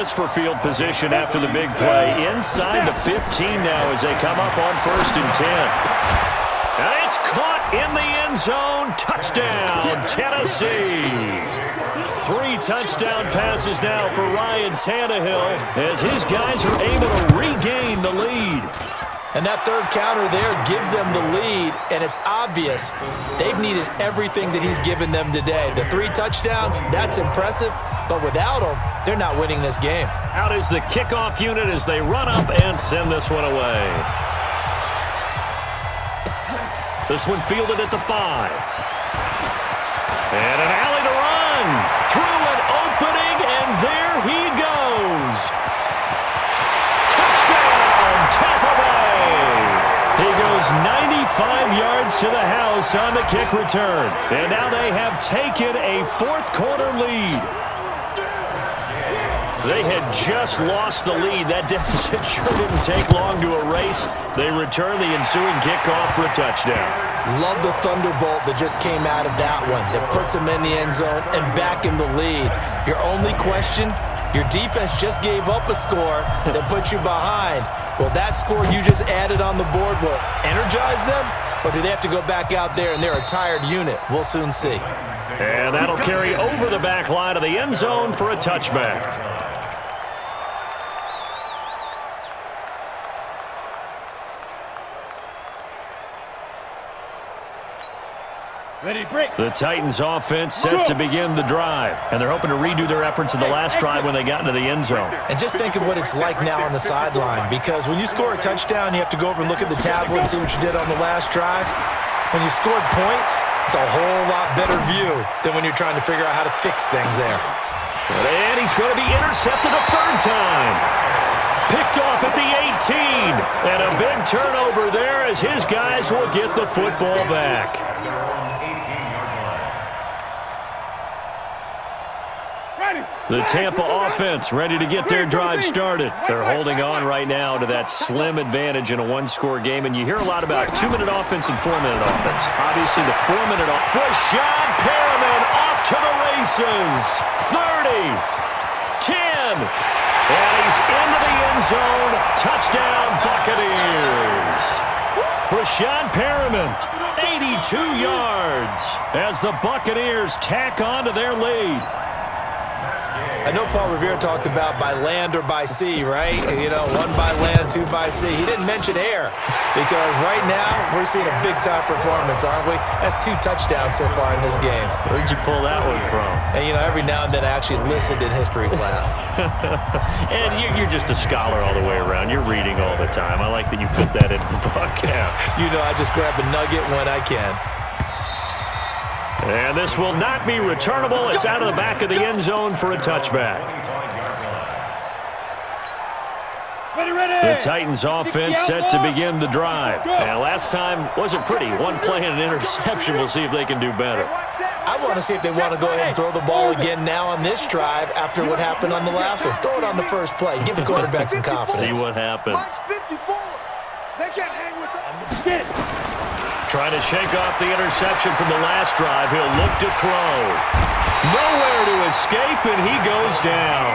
For field position after the big play. Inside the 15 now as they come up on 1st and 10. And it's caught in the end zone. Touchdown, Tennessee. 3 touchdown passes now for Ryan Tannehill as his guys are able to regain the lead. And that third counter there gives them the lead, and it's obvious they've needed everything that he's given them today. The 3 touchdowns, that's impressive, but without him, they're not winning this game. Out is the kickoff unit as they run up and send this one away. This one fielded at the 5. And an alley to run. Through an opening, and there he goes. Touchdown, Tampa Bay. He goes 95 yards to the house on the kick return. And now they have taken a 4th quarter lead. They had just lost the lead. That deficit sure didn't take long to erase. They return the ensuing kickoff for a touchdown. Love the thunderbolt that just came out of that one. That puts them in the end zone and back in the lead. Your only question, your defense just gave up a score that put you behind. Well, that score you just added on the board will energize them, or do they have to go back out there and they're a tired unit? We'll soon see. And that'll carry over the back line of the end zone for a touchback. Ready, break. The Titans offense set to begin the drive, and they're hoping to redo their efforts in the last drive when they got into the end zone. And just think of what it's like now on the sideline, because when you score a touchdown, you have to go over and look at the tablet and see what you did on the last drive. When you scored points, it's a whole lot better view than when you're trying to figure out how to fix things there. And he's going to be intercepted a 3rd time. Picked off at the 18. And a big turnover there as his guys will get the football back. The Tampa offense ready to get their drive started. They're holding on right now to that slim advantage in a 1-score game, and you hear a lot about 2-minute offense and 4-minute offense. Obviously, the 4-minute offense. Rashad Perriman off to the races. 30, 10, and he's into the end zone. Touchdown, Buccaneers. Rashad Perriman, 82 yards as the Buccaneers tack on to their lead. I know Paul Revere talked about by land or by sea, right? You know, 1 by land, 2 by sea. He didn't mention air because right now we're seeing a big-time performance, aren't we? That's 2 touchdowns so far in this game. Where'd you pull that one from? And, you know, every now and then I actually listened in history class. And you're just a scholar all the way around. You're reading all the time. I like that you fit that into the podcast. You know, I just grab a nugget when I can. And this will not be returnable. It's out of the back of the end zone for a touchback. The Titans offense set to begin the drive. And last time wasn't pretty. 1 play and an interception. We'll see if they can do better. I want to see if they want to go ahead and throw the ball again now on this drive after what happened on the last one. Throw it on the first play. Give the quarterback some confidence. See what happens. They can't hang with them. Trying to shake off the interception from the last drive. He'll look to throw. Nowhere to escape, and he goes down.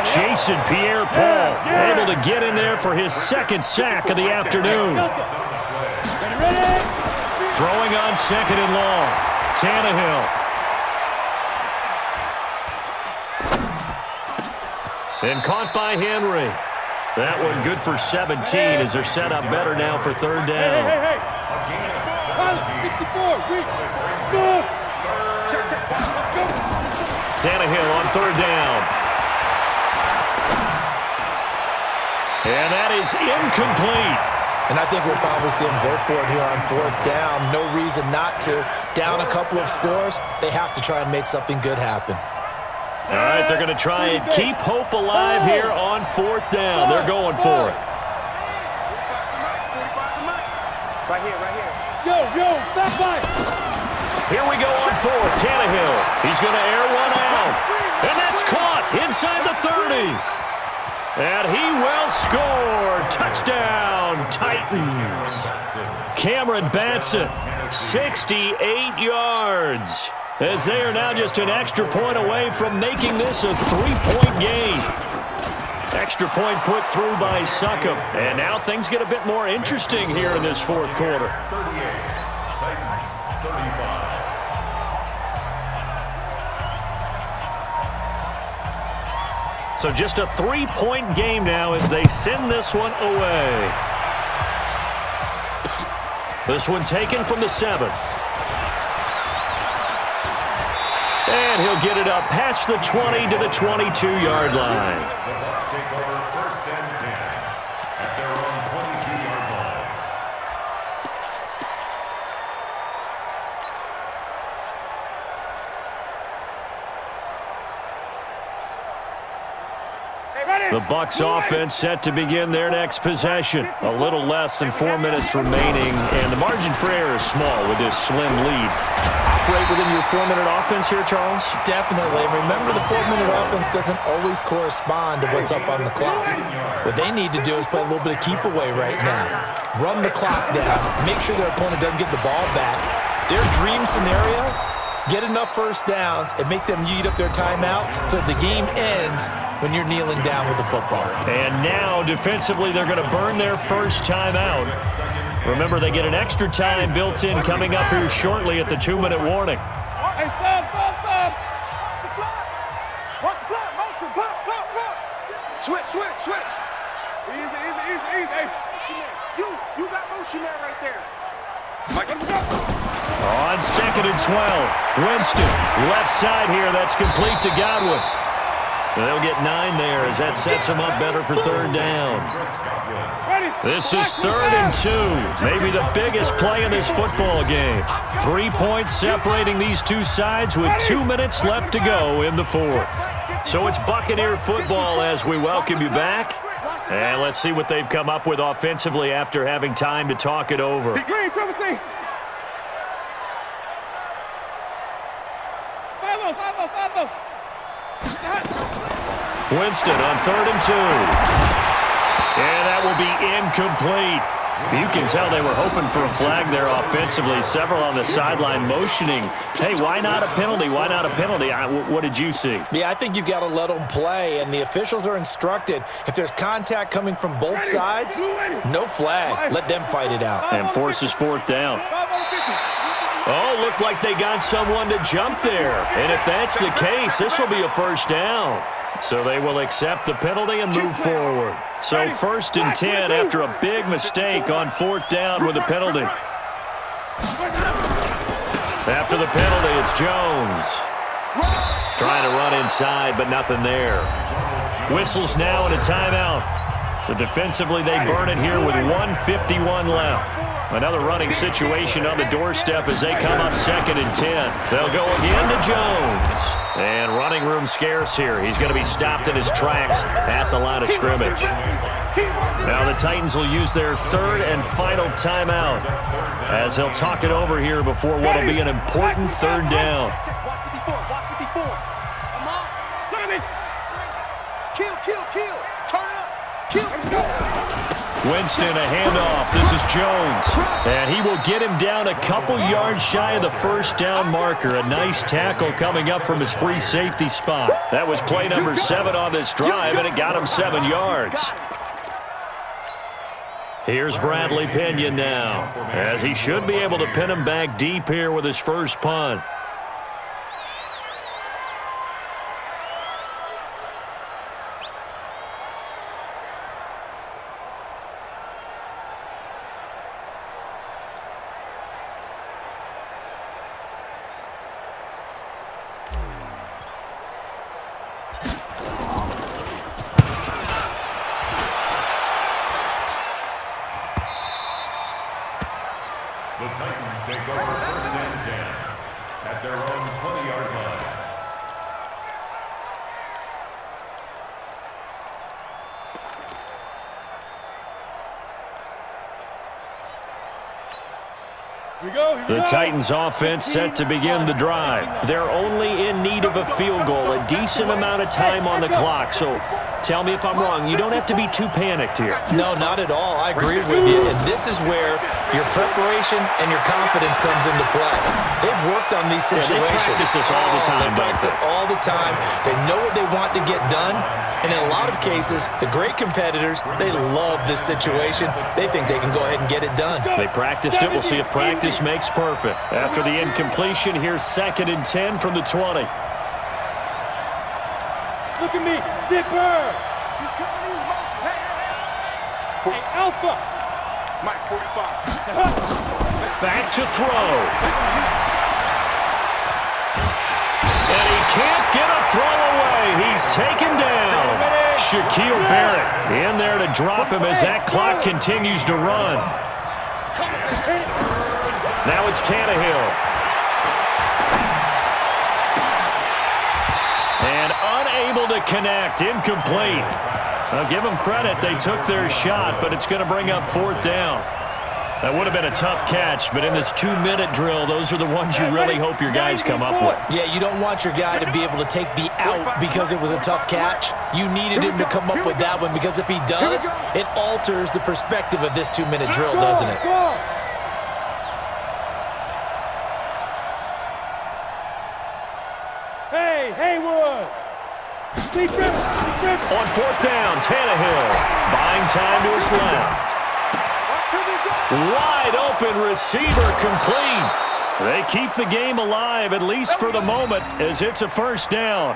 Jason Pierre-Paul able to get in there for his 2nd sack of the afternoon. Throwing on 2nd and long. Tannehill. And caught by Henry. That one good for 17 as they're set up better now for 3rd down. 64, Tannehill on 3rd down. And that is incomplete. And I think we'll probably see him go for it here on 4th down. No reason not to. Down a couple of scores, they have to try and make something good happen. All right, they're going to try and keep hope alive here on 4th down. They're going for it. Right here. Yo, back by. Here we go on 4th. Tannehill. He's going to air one out. And that's caught inside the 30. And he will score. Touchdown, Titans. Cameron Batson, 68 yards. As they are now just an extra point away from making this a 3-point game. Extra point put through by Succop. And now things get a bit more interesting here in this fourth quarter. So just a 3-point game now as they send this one away. This one taken from the 7. And he'll get it up past the 20 to the 22-yard line. The Bucs offense set to begin their next possession. A little less than 4 minutes remaining, and the margin for error is small with this slim lead. Operate within your 4-minute offense here, Charles? Definitely. Remember, the 4-minute offense doesn't always correspond to what's up on the clock. What they need to do is play a little bit of keep away right now. Run the clock down. Make sure their opponent doesn't get the ball back. Their dream scenario, get enough first downs and make them eat up their timeouts so the game ends when you're kneeling down with the football. And now, defensively, they're going to burn their first timeout. Remember, they get an extra time built in coming up here shortly at the 2-minute warning. Hey, stop. Watch the block. Motion. Block. Switch. Easy. Hey, motion man. You got motion man right there. On 2nd and 12, Winston, left side here. That's complete to Godwin. They'll get 9 there as that sets them up better for 3rd down. This is 3rd and 2, maybe the biggest play in this football game. 3 points separating these two sides with 2 minutes left to go in the 4th. So it's Buccaneer football as we welcome you back. And let's see what they've come up with offensively after having time to talk it over. Winston on 3rd and 2. And that will be incomplete. You can tell they were hoping for a flag there offensively. Several on the sideline motioning. Hey, why not a penalty? Why not a penalty? What did you see? Yeah, I think you've got to let them play, and the officials are instructed. If there's contact coming from both sides, no flag. Let them fight it out. And forces 4th down. Oh, looked like they got someone to jump there. And if that's the case, this will be a first down. So they will accept the penalty and move forward. So 1st and 10 after a big mistake on 4th down with a penalty. After the penalty, it's Jones. Trying to run inside, but nothing there. Whistles now and a timeout. So defensively, they burn it here with 1:51 left. Another running situation on the doorstep as they come up 2nd and 10. They'll go again to Jones. And running room scarce here. He's going to be stopped in his tracks at the line of scrimmage. Now the Titans will use their 3rd and final timeout as they'll talk it over here before what will be an important 3rd down. Winston, a handoff. This is Jones. And he will get him down a couple yards shy of the first down marker. A nice tackle coming up from his free safety spot. That was play number 7 on this drive, and it got him 7 yards. Here's Bradley Pinion now, as he should be able to pin him back deep here with his first punt. The Titans take over 1st and 10 at their own 20-yard line. The Titans offense set to begin the drive. They're only in need of a field goal, a decent amount of time on the clock. So Tell me if I'm wrong. You don't have to be too panicked here. No, not at all. I agree with you. And this is where your preparation and your confidence comes into play. They've worked on these situations. They practice this all the time. They practice it all the time. They know what they want to get done. And in a lot of cases, the great competitors, they love this situation. They think they can go ahead and get it done. They practiced it. We'll see if practice makes perfect. After the incompletion, here's 2nd and 10 from the 20. Look at me, zipper. He's trying to use motion. Hey, Alpha. Mike, 45. Back to throw. And he can't get a throw away. He's taken down. Shaquille Barrett in there to drop him as that clock continues to run. Now it's Tannehill. And unable to connect, incomplete. I'll give them credit. They took their shot, but it's going to bring up 4th down. That would have been a tough catch, but in this 2-minute drill, those are the ones you really hope your guys come up with. Yeah, you don't want your guy to be able to take the out because it was a tough catch. You needed him to come up with that one because if he does, it alters the perspective of this 2-minute drill, doesn't it? Hey, Haywood! On 4th down, Tannehill buying time to his left. Wide open receiver complete. They keep the game alive, at least for the moment, as it's a 1st down.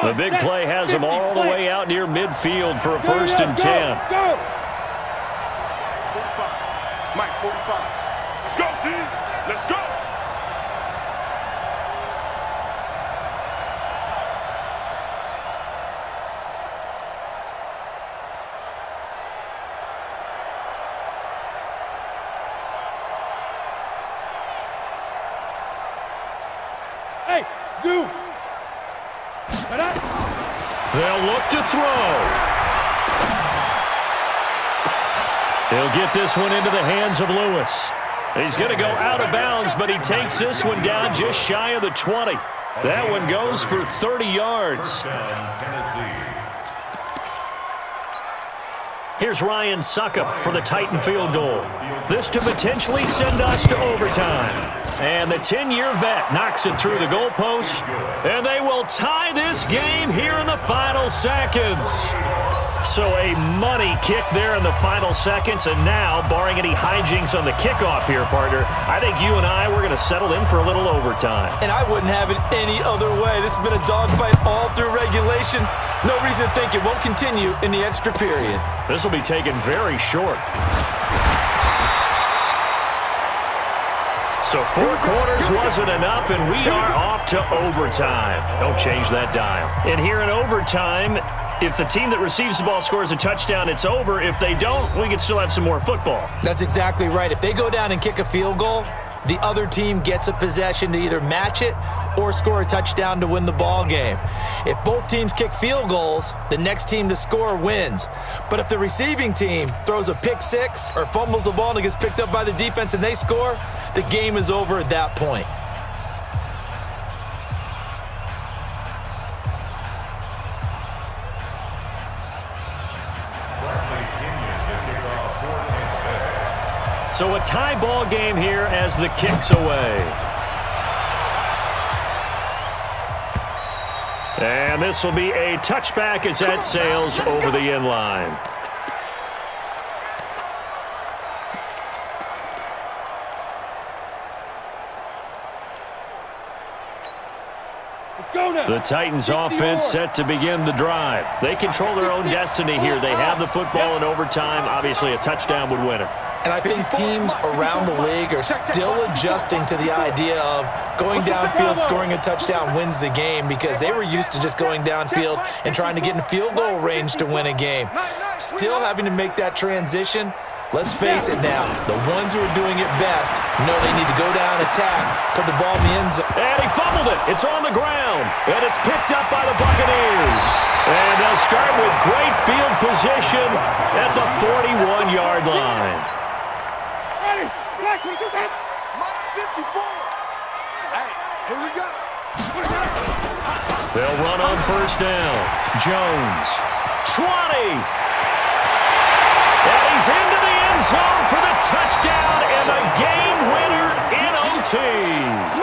The big play has them all the way out near midfield for a 1st and 10. 45. Mike, 45. Let's go, D. Let's go. Hey, Zoo. They'll look to throw. He'll get this one into the hands of Lewis. He's going to go out of bounds, but he takes this one down just shy of the 20. That one goes for 30 yards. Here's Ryan Suckup for the Titan field goal. This to potentially send us to overtime. And the 10-year vet knocks it through the goalpost. And they will tie this game here in the final seconds. So a money kick there in the final seconds. And now, barring any hijinks on the kickoff here, partner, I think you and I, we're going to settle in for a little overtime. And I wouldn't have it any other way. This has been a dogfight all through regulation. No reason to think it won't continue in the extra period. This will be taken very short. So 4 quarters wasn't enough, and we are off to overtime. Don't change that dial. And here in overtime, if the team that receives the ball scores a touchdown, it's over. If they don't, we can still have some more football. That's exactly right. If they go down and kick a field goal, the other team gets a possession to either match it or score a touchdown to win the ball game. If both teams kick field goals, the next team to score wins. But if the receiving team throws a pick six or fumbles the ball and it gets picked up by the defense and they score, the game is over at that point. So a tie ball game here as the kick's away. And this will be a touchback as that sails over the end line. The Titans offense set to begin the drive. They control their own destiny here. They have the football in overtime. Obviously, a touchdown would win it. And I think teams around the league are still adjusting to the idea of going downfield, scoring a touchdown wins the game, because they were used to just going downfield and trying to get in field goal range to win a game. Still having to make that transition. Let's face it now, the ones who are doing it best know they need to go down, attack, put the ball in the end zone. And he fumbled it. It's on the ground. And it's picked up by the Buccaneers. And they'll start with great field position at the 41-yard line. Ready? Black, we do that. 54. Hey, Here we go. They'll run on first down. Jones. 20. And he's into the end zone for the touchdown and the game winner in OT.